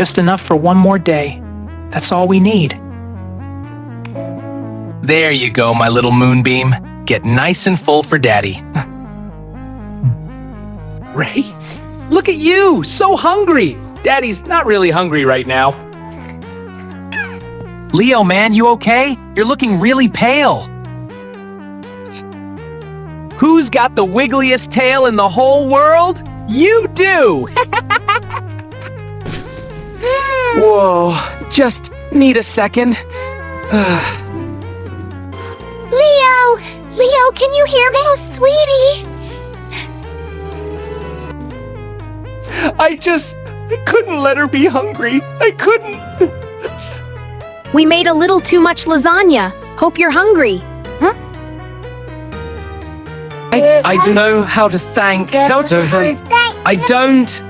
Just enough for one more day. That's all we need. There you go, my little moonbeam. Get nice and full for Daddy. Ray, look at you, so hungry. Daddy's not really hungry right now. Leo, man, you okay? You're looking really pale. Who's got the wiggliest tail in the whole world? You do! Whoa, just need a second. Leo, can you hear me? Oh, sweetie. I couldn't let her be hungry. I couldn't. We made a little too much lasagna. Hope you're hungry. I don't know how to thank. I don't.